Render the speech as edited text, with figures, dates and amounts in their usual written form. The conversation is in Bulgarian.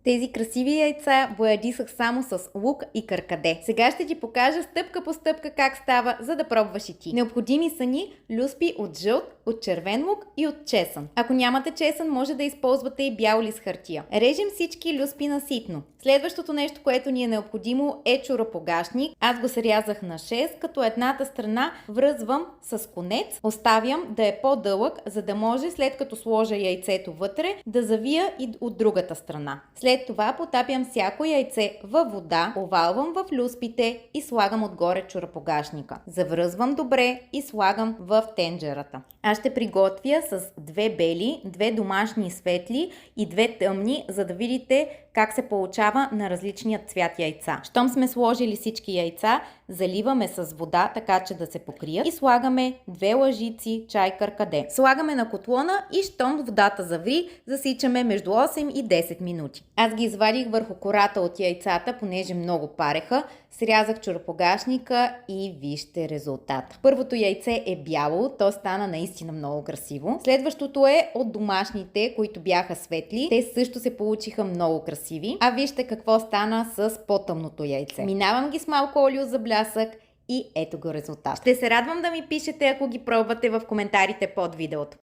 Тези красиви яйца боядисах само с лук и каркаде. Сега ще ти покажа стъпка по стъпка как става, за да пробваш и ти. Необходими са ни люспи от жълт, от червен лук и от чесън. Ако нямате чесън, може да използвате и бял лист хартия. Режем всички люспи на ситно. Следващото нещо, което ни е необходимо, е чоропогашник. Аз го срязах на 6, като едната страна връзвам с конец. Оставям да е по-дълъг, за да може след като сложа яйцето вътре, да завия и от другата страна. След това потапям всяко яйце във вода, овалвам в люспите и слагам отгоре чоропогашника. Завръзвам добре и слагам в тенджерата. Аз ще приготвя с 2 бели, 2 домашни светли и 2 тъмни, за да видите как се получава на различния цвят яйца. Щом сме сложили всички яйца, заливаме с вода, така че да се покрият и слагаме 2 лъжици чай каркаде. Слагаме на котлона и щом водата заври, засичаме между 8 и 10 минути. Аз ги извадих върху кората от яйцата, понеже много пареха, срязах чоропогашника и вижте резултат. Първото яйце е бяло, то стана наистина много красиво. Следващото е от домашните, които бяха светли. Те също се получиха много красиви. А вижте какво стана с по-тъмното яйце. Минавам ги с малко олио за блясък и ето го резултат. Ще се радвам да ми пишете, ако ги пробвате в коментарите под видеото.